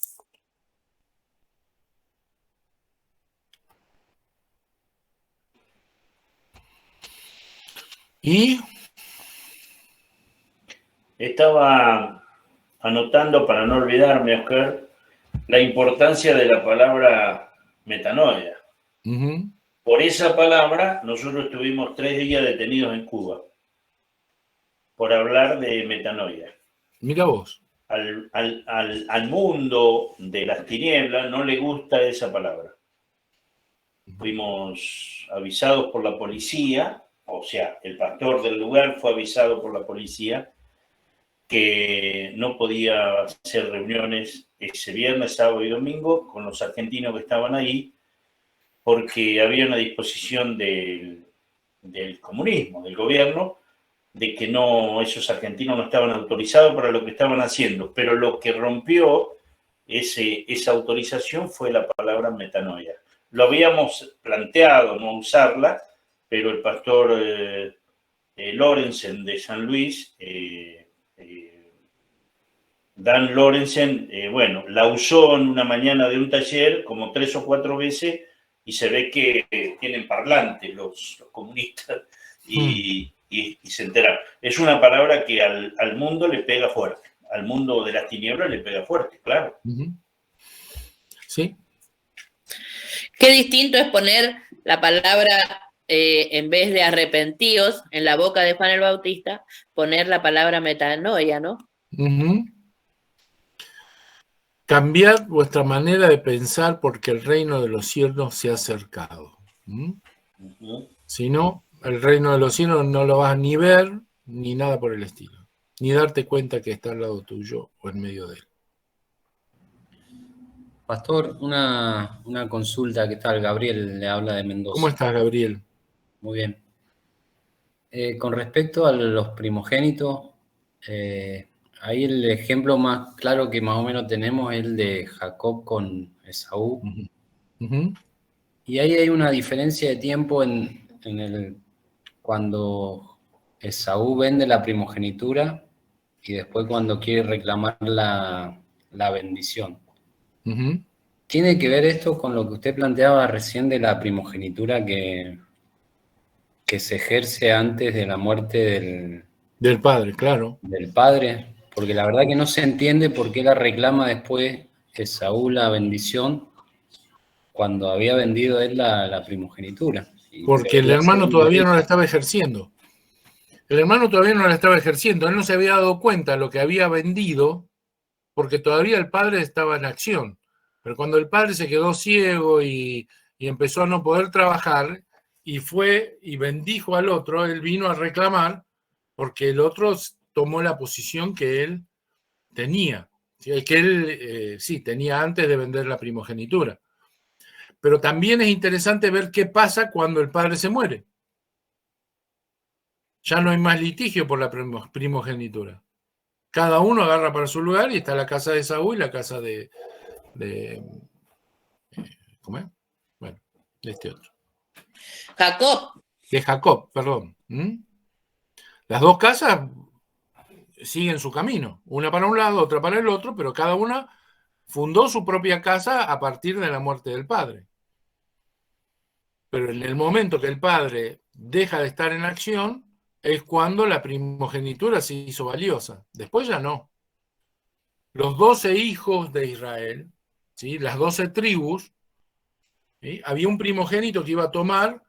¿Y? Estaba anotando para no olvidarme, Oscar, la importancia de la palabra metanoia. Por esa palabra, nosotros estuvimos 3 días detenidos en Cuba por hablar de metanoia. Mira vos. Al mundo de las tinieblas no le gusta esa palabra. Fuimos avisados por la policía, o sea, el pastor del lugar fue avisado por la policía que no podía hacer reuniones ese viernes, sábado y domingo con los argentinos que estaban ahí, porque había una disposición del comunismo, del gobierno, de que esos argentinos no estaban autorizados para lo que estaban haciendo, pero lo que rompió esa autorización fue la palabra metanoia. Lo habíamos planteado no usarla, pero el pastor Lorenzen de San Luis, Dan Lorenzen, la usó en una mañana de un taller como 3 o 4 veces y se ve que tienen parlantes los comunistas y se enteraron. Es una palabra que al mundo le pega fuerte, al mundo de las tinieblas le pega fuerte, claro. Sí. Qué distinto es poner la palabra, en vez de arrepentíos, en la boca de Juan el Bautista, poner la palabra metanoia, ¿no? Cambiad vuestra manera de pensar porque el reino de los cielos se ha acercado. Si no, el reino de los cielos no lo vas a ni ver, ni nada por el estilo. Ni darte cuenta que está al lado tuyo o en medio de él. Pastor, una consulta. ¿Qué tal? Gabriel le habla de Mendoza. ¿Cómo estás, Gabriel? Muy bien. Con respecto a los primogénitos, ahí el ejemplo más claro que más o menos tenemos es el de Jacob con Esaú. Y ahí hay una diferencia de tiempo cuando Esaú vende la primogenitura y después cuando quiere reclamar la bendición. ¿Tiene que ver esto con lo que usted planteaba recién de la primogenitura que se ejerce antes de la muerte del padre, claro? Del padre, porque la verdad que no se entiende por qué la reclama después Esaú la bendición cuando había vendido él la primogenitura. Porque el hermano todavía no la estaba ejerciendo. El hermano todavía no la estaba ejerciendo. Él no se había dado cuenta de lo que había vendido porque todavía el padre estaba en acción. Pero cuando el padre se quedó ciego y empezó a no poder trabajar y fue y bendijo al otro, él vino a reclamar porque el otro tomó la posición que él tenía, que él tenía antes de vender la primogenitura. Pero también es interesante ver qué pasa cuando el padre se muere. Ya no hay más litigio por la primogenitura. Cada uno agarra para su lugar y está la casa de Saúl y la casa de ¿cómo es? Bueno, de este otro. Jacob. De Jacob, perdón. Las dos casas siguen su camino, una para un lado, otra para el otro, pero cada una fundó su propia casa a partir de la muerte del padre. Pero en el momento que el padre deja de estar en acción, es cuando la primogenitura se hizo valiosa. Después ya no. Los 12 hijos de Israel, ¿sí? Las 12 tribus, ¿sí? Había un primogénito que iba a tomar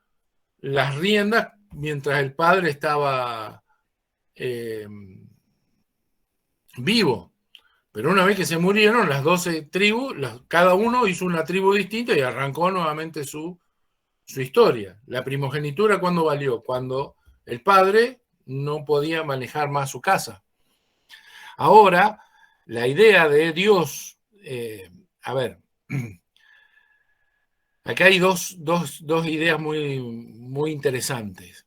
las riendas mientras el padre estaba vivo. Pero una vez que se murieron, las 12 tribus, cada uno hizo una tribu distinta y arrancó nuevamente su historia. La primogenitura, ¿cuándo valió? Cuando el padre no podía manejar más su casa. Ahora, la idea de Dios, acá hay dos ideas muy interesantes.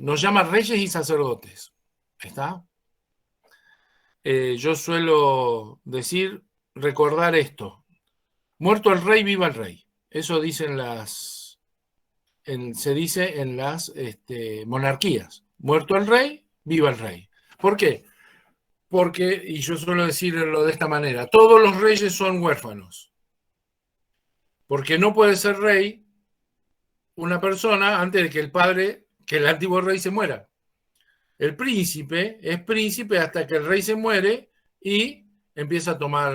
Nos llama reyes y sacerdotes. ¿Está? Yo suelo recordar esto. Muerto el rey, viva el rey. Eso dicen se dice en las monarquías. Muerto el rey, viva el rey. ¿Por qué? Porque, y yo suelo decirlo de esta manera, todos los reyes son huérfanos. Porque no puede ser rey una persona antes de que el antiguo rey se muera. El príncipe es príncipe hasta que el rey se muere y empieza a tomar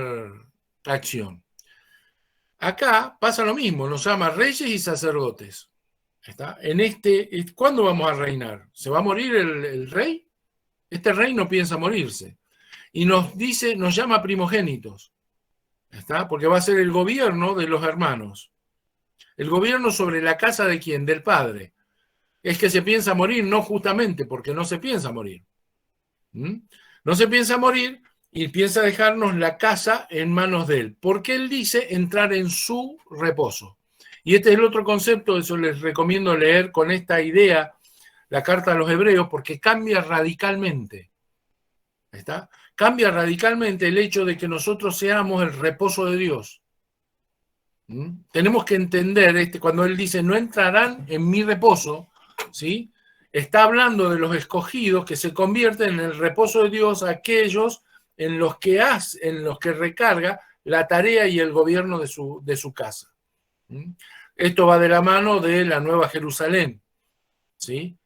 acción. Acá pasa lo mismo, nos llama reyes y sacerdotes. ¿Está? ¿Cuándo vamos a reinar? ¿Se va a morir el rey? Este rey no piensa morirse. Y nos llama primogénitos. ¿Está? Porque va a ser el gobierno de los hermanos. El gobierno sobre la casa de quién? Del padre. Es que se piensa morir, no justamente porque no se piensa morir. No se piensa morir y piensa dejarnos la casa en manos de él. Porque él dice entrar en su reposo. Y este es el otro concepto, eso les recomiendo leer con esta idea la carta a los hebreos, porque cambia radicalmente. ¿Está? Cambia radicalmente el hecho de que nosotros seamos el reposo de Dios. Tenemos que entender, cuando él dice, no entrarán en mi reposo, ¿sí? Está hablando de los escogidos que se convierten en el reposo de Dios, aquellos en los que recarga la tarea y el gobierno de su casa. Esto va de la mano de la Nueva Jerusalén, ¿sí?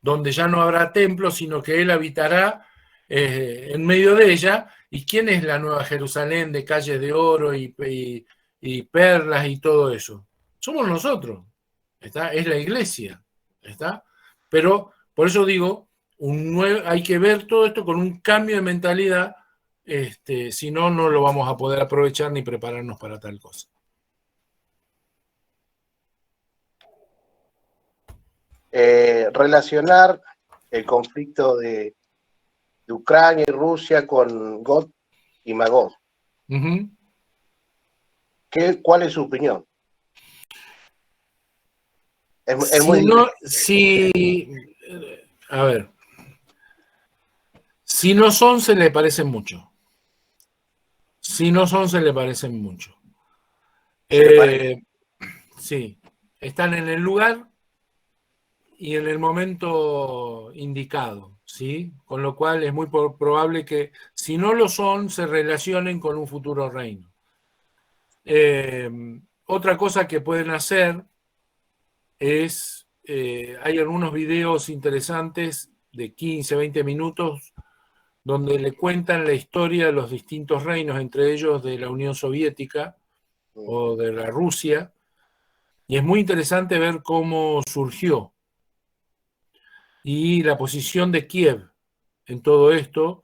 Donde ya no habrá templo, sino que él habitará en medio de ella. ¿Y quién es la Nueva Jerusalén de calles de oro y perlas y todo eso? Somos nosotros, ¿está? Es la iglesia, ¿está? Pero por eso digo, hay que ver todo esto con un cambio de mentalidad, si no, no lo vamos a poder aprovechar ni prepararnos para tal cosa. Relacionar el conflicto de Ucrania y Rusia con Gog y Magog. ¿Cuál es su opinión? A ver, si no son, se le parecen mucho. Si no son, se le parecen mucho. Sí, están en el lugar y en el momento indicado, ¿sí? Con lo cual es muy probable que, si no lo son, se relacionen con un futuro reino. Otra cosa que pueden hacer es, hay algunos videos interesantes de 15, 20 minutos donde le cuentan la historia de los distintos reinos, entre ellos de la Unión Soviética o de la Rusia, y es muy interesante ver cómo surgió y la posición de Kiev en todo esto,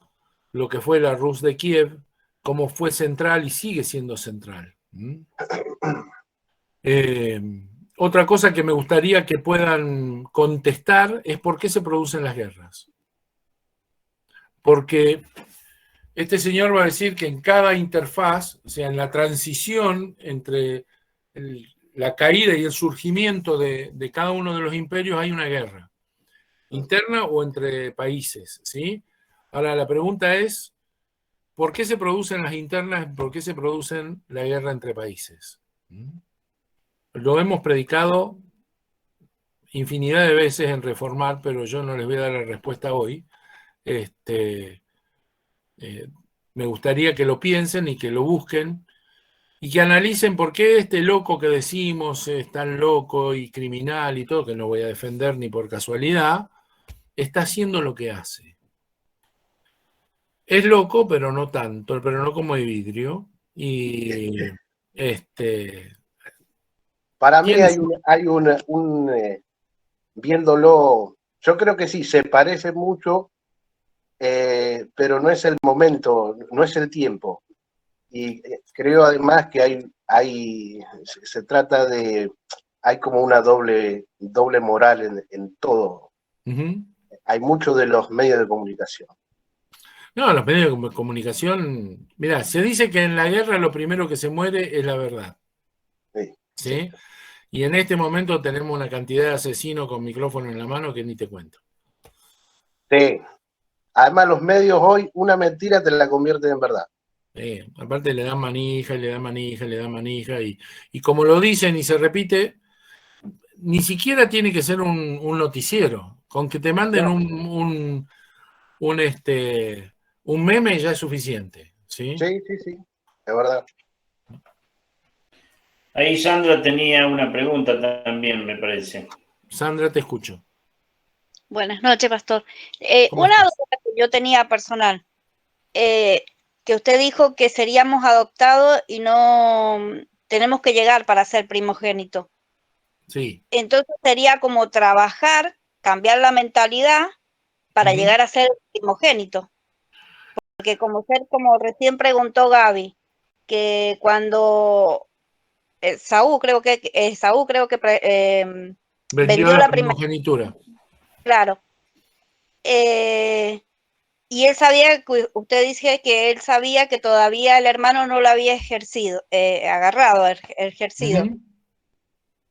lo que fue la Rus de Kiev, cómo fue central y sigue siendo central. Otra cosa que me gustaría que puedan contestar es por qué se producen las guerras. Porque este señor va a decir que en cada interfaz, o sea, en la transición entre la caída y el surgimiento de cada uno de los imperios hay una guerra, interna o entre países, ¿sí? Ahora, la pregunta es, ¿por qué se producen las internas? ¿Por qué se producen la guerra entre países? Lo hemos predicado infinidad de veces en Reformar, pero yo no les voy a dar la respuesta hoy. Me gustaría que lo piensen y que lo busquen y que analicen por qué este loco que decimos es tan loco y criminal y todo, que no voy a defender ni por casualidad, está haciendo lo que hace. Es loco, pero no tanto, pero no como de vidrio. Y para mí viéndolo, yo creo que sí, se parece mucho, pero no es el momento, no es el tiempo. Y creo además que se trata de, hay como una doble moral en todo. Hay mucho de los medios de comunicación. No, los medios de comunicación, mira, se dice que en la guerra lo primero que se muere es la verdad. ¿Sí? Y en este momento tenemos una cantidad de asesinos con micrófono en la mano que ni te cuento. Sí. Además, los medios hoy, una mentira te la convierten en verdad. Aparte le dan manija, y le dan manija, y le dan manija, y como lo dicen y se repite, ni siquiera tiene que ser un noticiero. Con que te manden un meme ya es suficiente. ¿Sí? Sí, es verdad. Ahí Sandra tenía una pregunta también, me parece. Sandra, te escucho. Buenas noches, pastor. Una duda que yo tenía personal, que usted dijo que seríamos adoptados y no tenemos que llegar para ser primogénito. Sí. Entonces sería como trabajar, cambiar la mentalidad para llegar a ser primogénito. Porque como recién preguntó Gaby, que cuando Saúl creo que vendió la primogenitura. Claro. Y él sabía, usted dice que él sabía que todavía el hermano no lo había ejercido.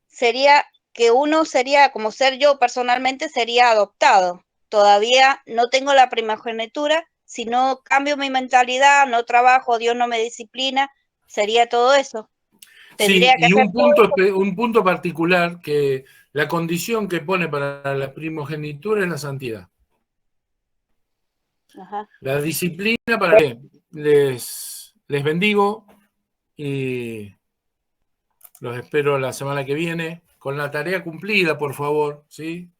sería que uno sería, como ser yo personalmente, sería adoptado. Todavía no tengo la primogenitura, si no cambio mi mentalidad, no trabajo, Dios no me disciplina, sería todo eso. Sí, Tendría que y hacer un punto particular, que la condición que pone para la primogenitura es la santidad. Ajá. La disciplina, para que les bendigo y los espero la semana que viene con la tarea cumplida, por favor, ¿sí?